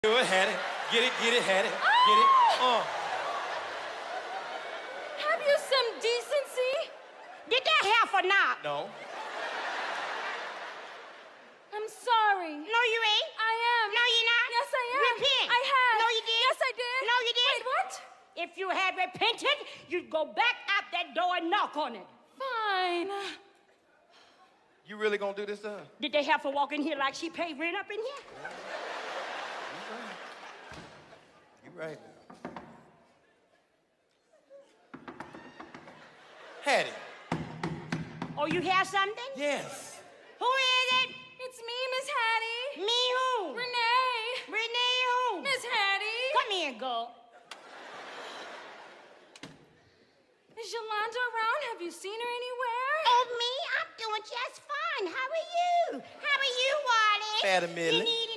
Do it, had it. Get it, had it. Get it. Have you some decency? Did that half or not? No. I'm sorry. No, you ain't. I am. No, you're not. Yes, I am. Repent. I have. No, you did. Yes, I did. No, you did. Wait, what? If you had repented, you'd go back out that door and knock on it. Fine. You really gonna do this to her? Did they have to walk in here like she paid rent up in here? You right. Hattie. Oh, you have something? Yes. Who is it? It's me, Miss Hattie. Me who? Renee. Renee who? Miss Hattie. Come here, girl. Is Yolanda around? Have you seen her anywhere? Oh, me? I'm doing just fine. How are you? How are you, Wally? Fatta Millie. You need